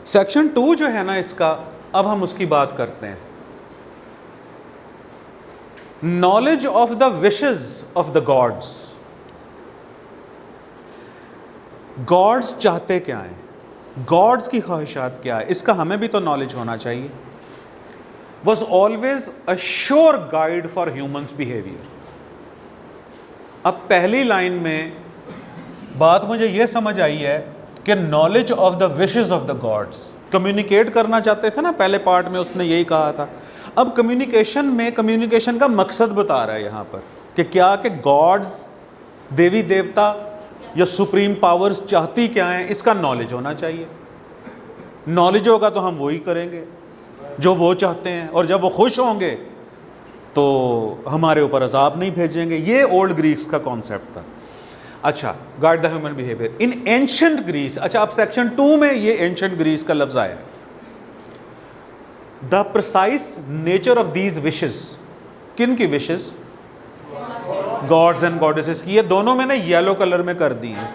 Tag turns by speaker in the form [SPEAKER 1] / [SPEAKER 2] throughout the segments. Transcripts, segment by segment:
[SPEAKER 1] Section 2 जो है ना इसका, अब हम उसकी बात करते हैं। Knowledge of the wishes of the gods. Gods चाहते क्या हैं, गॉड्स की ख्वाहिशात क्या है, इसका हमें भी तो नॉलेज होना चाहिए। Was always a sure guide for humans behaviour. अब पहली लाइन में बात मुझे यह समझ आई है कि knowledge of the wishes of the God's, communicate करना चाहते थे ना, पहले पार्ट में उसने यही कहा था। अब कम्युनिकेशन में कम्युनिकेशन का मकसद बता रहा है यहां पर कि क्या कि गॉड्स, देवी देवता या सुप्रीम पावर्स चाहती क्या है, इसका नॉलेज होना चाहिए। नॉलेज होगा तो हम वही करेंगे जो वो चाहते हैं, और जब वो खुश होंगे तो हमारे ऊपर अजाब नहीं भेजेंगे। ये ओल्ड ग्रीक्स का कॉन्सेप्ट था। अच्छा, guide the human behaviour in ancient Greece. अच्छा, अब सेक्शन 2 में ये एंशिएंट ग्रीस का लफ्ज आया। The precise nature of these wishes. किन की विशेस? गॉड्स एंड गॉडेसेस की। ये दोनों मैंने येलो कलर में कर दी है।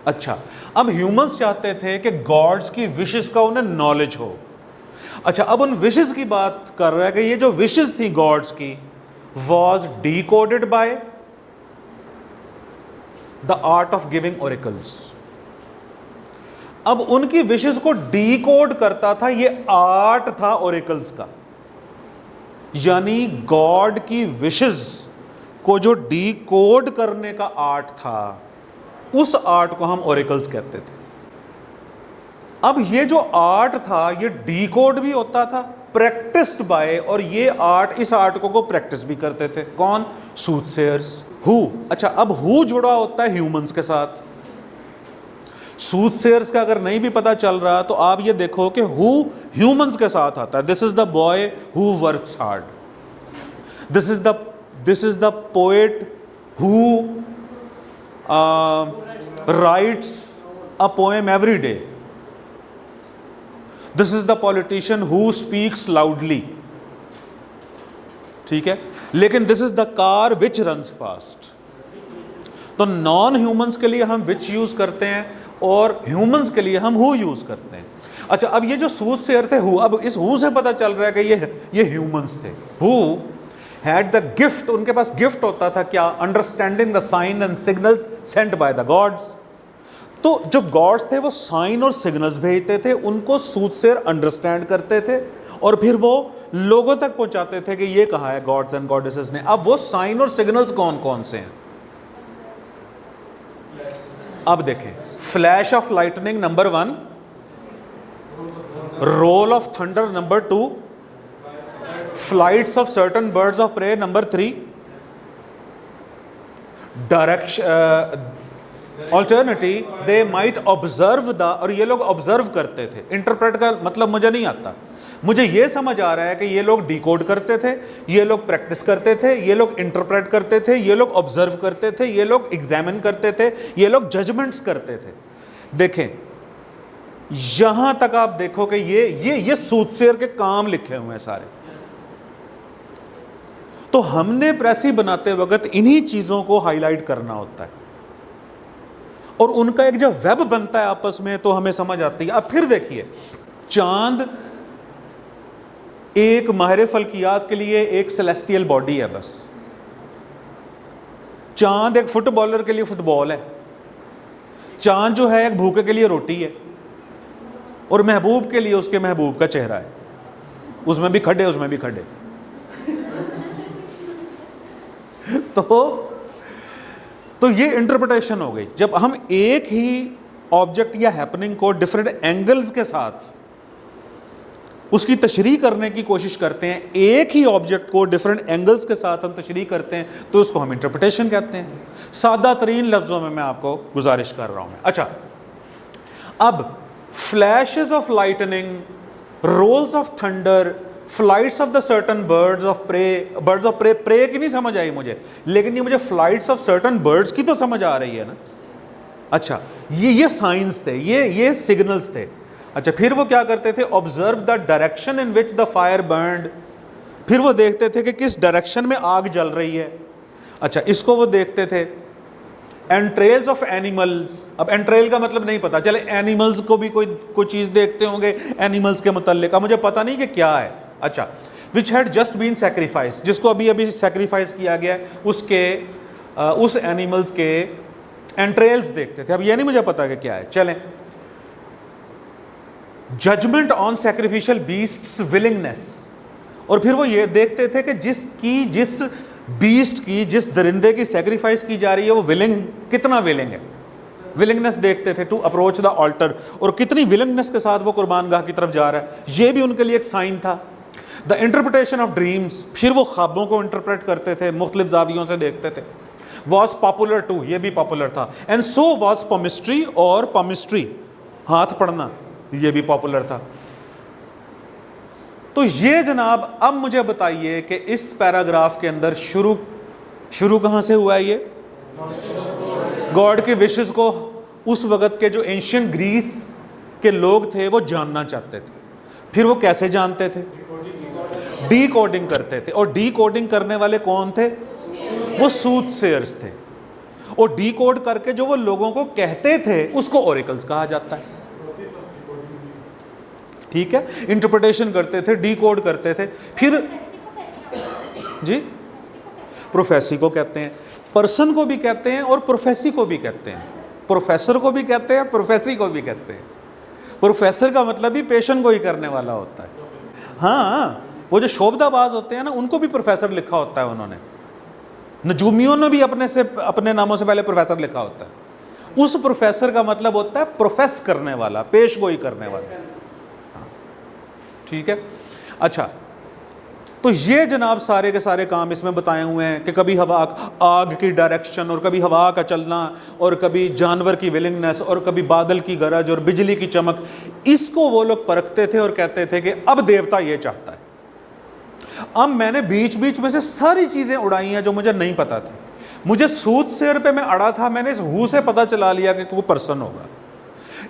[SPEAKER 1] अच्छा, अब ह्यूमंस चाहते थे कि गॉड्स की विशेस का उन्हें नॉलेज हो। अच्छा, अब उन विशेस की बात कर रहा है कि ये जो विशेस थी गॉड्स की, was decoded by the art of giving oracles. अब उनकी विशेस को डीकोड करता था, ये आर्ट था ओरेकल्स का। यानी गॉड की विशेस को जो डीकोड करने का आर्ट था, उस आर्ट को हम ओरेकल्स कहते थे। अब ये जो आर्ट था, ये डीकोड भी होता था, प्रैक्टिस्ड बाय, और ये आर्ट, इस आर्ट को प्रैक्टिस भी करते थे। कौन? सूथसेयर्स। हु? अच्छा, अब हु जुड़ा होता है ह्यूमंस के साथ। सूथसेयर्स का अगर नहीं भी पता चल रहा तो आप ये देखो कि हु ह्यूमंस के साथ आता है। This is the boy who works hard, this is the poet who rights a poem every day, this is the politician who speaks loudly. ठीक है, लेकिन this is the car which runs fast. तो non humans के लिए हम विच use करते हैं और ह्यूमंस के लिए हम हु यूज करते हैं। अच्छा, अब ये जो सूथसेयर थे हु, अब इस हु से पता चल रहा है कि ये ह्यूमंस थे। हु हैड द गिफ्ट, उनके पास गिफ्ट होता था क्या? Understanding the sign and signals sent by the gods. तो जो गॉड्स थे वो साइन और सिग्नल्स भेजते थे, उनको सूथसेयर अंडरस्टैंड करते थे और फिर वो लोगों तक पहुंचाते थे कि ये कहा है गॉड्स एंड गॉडेसेस ने। अब वो साइन और सिग्नल्स कौन कौन से हैं? अब देखें, flash of lightning number 1, roll of thunder number 2, flights of certain birds of prey number 3, direction alternative they might observe the, और ये लोग ऑब्जर्व करते थे। इंटरप्रेट का मतलब मुझे नहीं आता, मुझे ये समझ आ रहा है कि ये लोग डिकोड करते थे, ये लोग प्रैक्टिस करते थे, ये लोग इंटरप्रेट करते थे, ये लोग ऑब्जर्व करते थे, ये लोग एग्जामिन करते थे, ये लोग जजमेंट्स करते थे। देखें, यहां तक आप देखो कि ये सूथसेयर के काम लिखे हुए हैं सारे। तो हमने प्रेसी बनाते वक्त इन्हीं चीजों को हाईलाइट करना होता है, और उनका एक जब वेब बनता है आपस में तो हमें समझ आती है। अब फिर देखिए, चांद एक माहिर फल्कियात के लिए एक सेलेस्टियल बॉडी है बस। चांद एक फुटबॉलर के लिए फुटबॉल है। चांद जो है एक भूखे के लिए रोटी है, और महबूब के लिए उसके महबूब का चेहरा है। उसमें भी खड्डे, उसमें भी खड्डे। तो ये इंटरप्रिटेशन हो गई। जब हम एक ही ऑब्जेक्ट या हैपनिंग को डिफरेंट एंगल्स के साथ उसकी तशरीह करने की कोशिश करते हैं, एक ही ऑब्जेक्ट को डिफरेंट एंगल्स के साथ हम तशरीह करते हैं, तो उसको हम इंटरप्रिटेशन कहते हैं। सादा तरीन लफ्जों में मैं आपको गुजारिश कर रहा हूं। अच्छा, अब flashes of lightning, rolls of thunder, flights of the certain birds of prey, prey की नहीं समझ आई मुझे, लेकिन ये मुझे फ्लाइट्स ऑफ सर्टन बर्ड्स की तो समझ आ रही है ना। अच्छा, ये साइंस थे, ये सिग्नल्स थे। अच्छा, फिर वो क्या करते थे? Observe the direction in which the fire burned. फिर वो देखते थे कि किस डायरेक्शन में आग जल रही है। अच्छा, इसको वो देखते थे। एंट्रेल्स ऑफ एनिमल्स, अब एंट्रेल का मतलब नहीं पता, चले एनिमल्स को भी कोई चीज देखते होंगे एनिमल्स के मुतल्लिक, मुझे पता नहीं कि क्या है। अच्छा, which had just been sacrifice, जिसको अभी अभी सेक्रीफाइस किया गया है, उस एनिमल्स के एंट्रेल्स देखते थे। अब ये नहीं मुझे पता कि क्या है। चलें, judgment on sacrificial beasts willingness, और फिर वो ये देखते थे कि जिस बीस्ट की, जिस दरिंदे की सैक्रिफाइस की जा रही है वो कितना विलिंग है, विलिंगनेस देखते थे टू अप्रोच द ऑल्टर, और कितनी विलिंगनेस के साथ वो कुर्बानगाह की तरफ जा रहा है, ये भी उनके लिए एक साइन था। द इंटरप्रिटेशन ऑफ ड्रीम्स, फिर वो ख्वाबों को इंटरप्रेट करते थे, मुख्तलिफ जावियों से देखते थे। वॉज पॉपुलर टू, ये भी पॉपुलर था। एंड सो वॉज पमिस्ट्री, और पमिस्ट्री हाथ पढ़ना, ये भी पॉपुलर था। तो ये जनाब, अब मुझे बताइए कि इस पैराग्राफ के अंदर शुरू कहां से हुआ है? ये गॉड की विशेस को उस वक्त के जो एंशियंट ग्रीस के लोग थे वो जानना चाहते थे। फिर वो कैसे जानते थे? डी कोडिंग करते थे। और डी कोडिंग करने वाले कौन थे? वो सूथसेयर्स थे। और डी कोड करके जो वो लोगों को कहते थे उसको ओरेकल्स कहा जाता है। ठीक है, इंटरप्रिटेशन करते थे, डी कोड करते थे। फिर जी, प्रोफेसी को कहते हैं, पर्सन को भी कहते हैं और प्रोफेसी को भी कहते हैं। प्रोफेसर को भी कहते हैं, प्रोफेसी को भी कहते हैं। प्रोफेसर का मतलब ही पेशन को ही करने वाला होता है। हाँ, वो जो शोबदाबाज होते हैं ना, उनको भी प्रोफेसर लिखा होता है उन्होंने। नजूमियों ने भी अपने नामों से पहले प्रोफेसर लिखा होता है। उस प्रोफेसर का मतलब होता है प्रोफेस करने वाला, पेश गोई करने वाला। ठीक है, अच्छा, तो ये जनाब सारे के सारे काम इसमें बताए हुए हैं कि कभी हवा, आग की डायरेक्शन, और कभी हवा का चलना, और कभी जानवर की विलिंगनेस, और कभी बादल की गरज और बिजली की चमक। इसको वो लोग परखते थे और कहते थे कि अब देवता ये चाहता है। अब मैंने बीच बीच में से सारी चीजें उड़ाई हैं जो मुझे नहीं पता थी। मुझे सूथसेयर पे मैं अड़ा था, मैंने इस हु से पता चला लिया कि वो पर्सन होगा।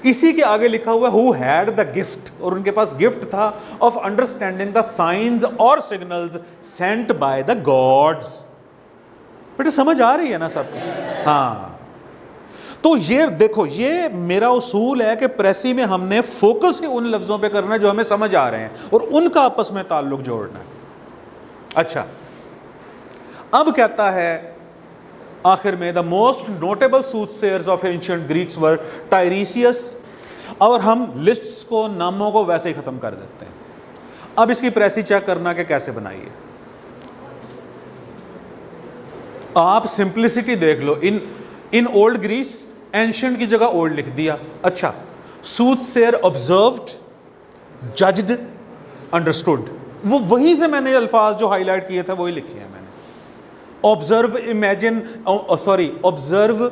[SPEAKER 1] इसी के आगे लिखा हुआ हु हैड द गिफ्ट, और उनके पास गिफ्ट था ऑफ अंडरस्टैंडिंग द साइंस और signals sent by the God's. बेटे समझ आ रही है ना सब? हाँ, तो ये देखो, ये मेरा उसूल है कि प्रेसी में हमने फोकस ही उन लफ्जों पे करना है जो हमें समझ आ रहे हैं और उनका आपस में ताल्लुक जोड़ना है। अच्छा, अब कहता है आखिर में, the most notable soothsayers of ancient Greeks were Tiresias, और हम लिस्ट्स को, नामों को वैसे ही खत्म कर देते हैं। अब इसकी प्रेसी चेक करना कि कैसे बनाइए। आप सिंप्लिसिटी देख लो। इन ओल्ड ग्रीस एंशिएंट की जगह ओल्ड लिख दिया। अच्छा, सूथसेयर ऑब्जर्व्ड, जज्ड, अंडरस्टूड, वो वहीं से मैंने अल्फाज जो हाईलाइट किए थे वही लिखे हैं मैंने। ऑब्जर्व, इमेजिन, ऑब्जर्व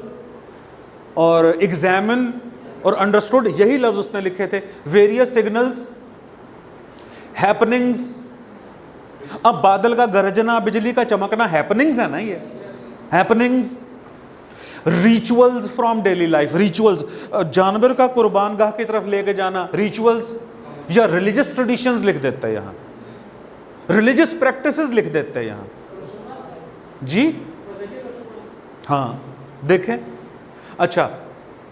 [SPEAKER 1] और एग्जामिन और अंडरस्टूड, यही लफ्ज उसने लिखे थे। Various signals, happenings. अब बादल का गरजना, बिजली का चमकना हैपनिंग्स है ना, ये happenings. Rituals from daily life, rituals, जानवर का कुर्बानगाह की तरफ लेके जाना, रिचुअल्स, या रिलीजियस ट्रेडिशंस लिख देते हैं यहां, रिलीजियस प्रैक्टिसेस लिख देते हैं यहां जी। हाँ, देखें। अच्छा,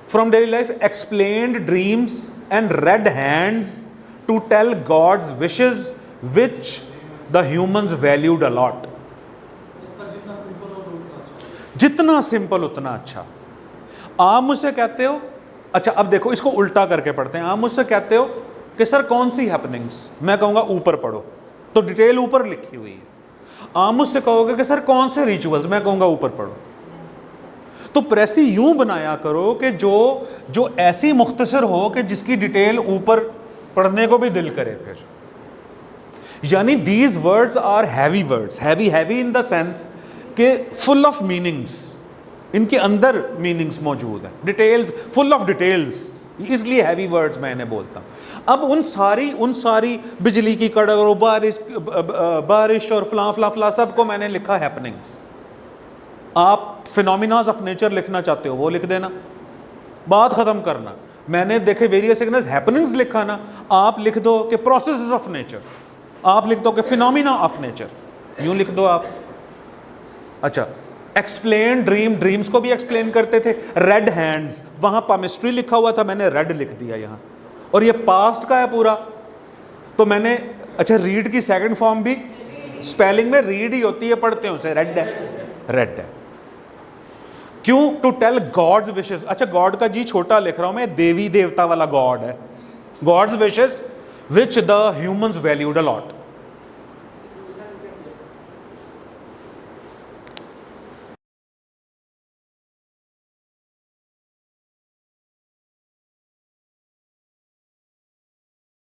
[SPEAKER 1] from daily life, explained dreams and read hands to tell gods wishes which the humans valued a lot. जितना सिंपल उतना अच्छा। आप मुझसे कहते हो, अच्छा अब देखो इसको उल्टा करके पढ़ते हैं। आप मुझसे कहते हो कि सर कौन सी हैपनिंग्स, मैं कहूंगा ऊपर पढ़ो, तो डिटेल ऊपर लिखी हुई है। आप मुझसे कहोगे कि सर कौन से रिचुअल्स, मैं कहूंगा ऊपर पढ़ो। तो प्रेसी यूं बनाया करो कि जो ऐसी मुख्तसर हो कि जिसकी डिटेल ऊपर पढ़ने को भी दिल करे। फिर यानी these words are heavy words, heavy in the sense के फुल ऑफ मीनिंग्स, इनके अंदर मीनिंग्स मौजूद है, डिटेल्स, फुल ऑफ डिटेल्स, इसलिए हैवी वर्ड्स मैं इन्हें बोलता हूं। अब उन सारी बिजली की कड़क और बारिश और फला सबको मैंने लिखा हैपनिंग्स। आप फिनोमिनाज ऑफ नेचर लिखना चाहते हो वो लिख देना, बात खत्म करना। मैंने देखे वेरियस सिग्नल्स, हैपनिंग्स लिखा ना, आप लिख दो कि प्रोसेसेस ऑफ नेचर, आप लिख दो कि फिनोमिना ऑफ नेचर, यूं लिख दो आप। अच्छा, एक्सप्लेन ड्रीम, ड्रीम्स को भी एक्सप्लेन करते थे। रेड हैंड्स, वहां पामिस्ट्री लिखा हुआ था, मैंने रेड लिख दिया यहां। और ये पास्ट का है पूरा, तो मैंने अच्छा रीड की सेकंड फॉर्म भी स्पेलिंग में रीड ही होती है, पढ़ते हैं उसे, रेड है, रेड है। क्यों? To tell gods wishes. अच्छा गॉड का जी छोटा लिख रहा हूं मैं, देवी देवता वाला गॉड है। Gods wishes which the humans valued a lot.